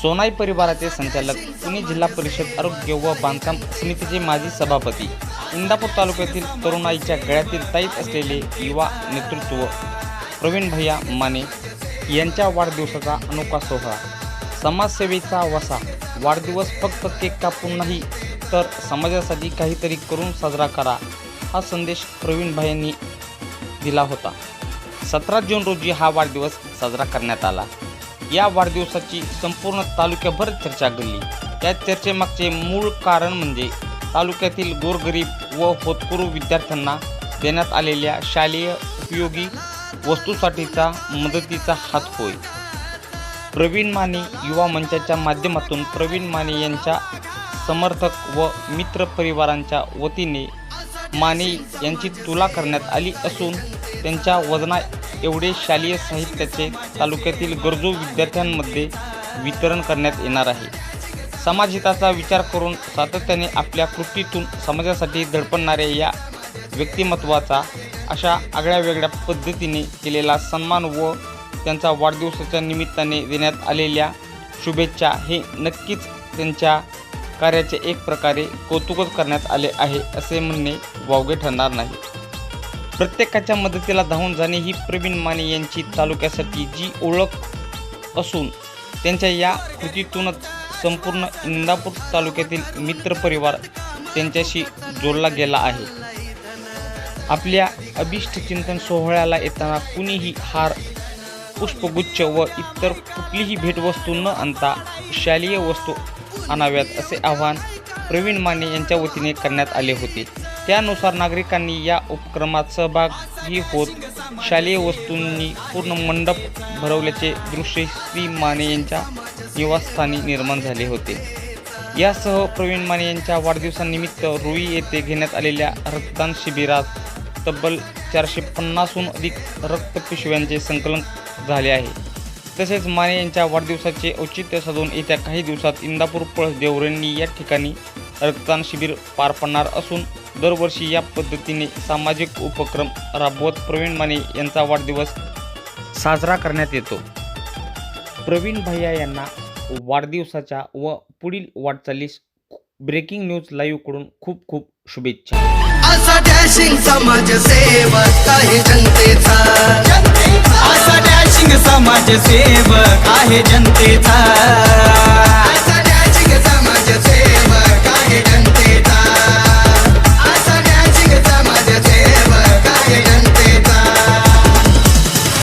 सोनाई परिवाराचे संचालक, पुणे जिल्हा परिषद आरोग्य व बांधकाम समितीचे माजी सभापती, इंदापूर तालुक्यातील तरुणाईच्या गळ्यातील ताईत असलेले युवा नेतृत्व प्रवीण भैया माने यांच्या वाढदिवसाचा अनोखा सोहळा. समाजसेवेचा वसा. वाढदिवस फक्त केक कापून नाही तर समाजासाठी काहीतरी करून साजरा करा, हा संदेश प्रवीण भैयांनी दिला होता. 17 जून रोजी हा वाढदिवस साजरा करण्यात आला. या वाढदिवसाची संपूर्ण तालुक्याभर चर्चा घडली. या चर्चेमागचे मूळ कारण म्हणजे तालुक्यातील गोरगरीब व होतकरू विद्यार्थ्यांना देण्यात आलेल्या शालेय उपयोगी वस्तूसाठीचा मदतीचा हात होय. प्रवीण माने युवा मंचाच्या माध्यमातून प्रवीण माने यांच्या समर्थक व मित्र परिवारांच्या वतीने माने यांची तुला करण्यात आली असून त्यांच्या वजना एवढे शालेय साहित्याचे तालुक्यातील गरजू विद्यार्थ्यांमध्ये वितरण करण्यात येणार आहे. समाजहिताचा विचार करून सातत्याने आपल्या कृतीतून समाजासाठी धडपडणाऱ्या या व्यक्तिमत्वाचा अशा आगळ्यावेगळ्या पद्धतीने केलेला सन्मान व त्यांचा वाढदिवसाच्या निमित्ताने देण्यात आलेल्या शुभेच्छा हे नक्कीच त्यांच्या कार्याचे एक प्रकारे कौतुकच करण्यात आले आहे असे म्हणणे वावगे ठरणार नाही. प्रत्येकाच्या मदतीला धावून जाणे ही प्रवीण माने यांची तालुक्यासाठी जी ओळख असून त्यांच्या या कृतीतूनच संपूर्ण इंदापूर तालुक्यातील मित्रपरिवार त्यांच्याशी जोडला गेला आहे. आपल्या अभिष्ट चिंतन सोहळ्याला येताना कुणीही हार, पुष्पगुच्छ व इतर कुठलीही भेटवस्तू न आणता शालेय वस्तू आणाव्यात असे आवाहन प्रवीण माने यांच्या वतीने करण्यात आले होते. त्यानुसार नागरिकांनी या उपक्रमात सहभागी होत शालेय वस्तूंनी पूर्ण मंडप भरवल्याचे दृश्य श्री माने यांच्या निवासस्थानी निर्माण झाले होते. यासह प्रवीण माने यांच्या वाढदिवसानिमित्त रुई येथे घेण्यात आलेल्या रक्तदान शिबिरात तब्बल 450हून अधिक रक्तपिशव्यांचे संकलन झाले आहे. तसेच माने यांच्या वाढदिवसाचे औचित्य साधून येत्या काही दिवसात इंदापूर पळस देवरेंनी या ठिकाणी रक्तदान शिबिर पार पाडणार असून दरवर्षी या पद्धतीने सामाजिक उपक्रम राबवत प्रवीण माने यांचा वाढदिवस साजरा करण्यात येतो. प्रवीण भैया यांना वाढदिवसाच्या व पुढील वाटचालीस ब्रेकिंग न्यूज लाईव्हकडून खूप खूप शुभेच्छा. असा डॅशिंग समाजसेवक आहे जनतेचा, असा डॅशिंग समाजसेवक आहे जनतेचा.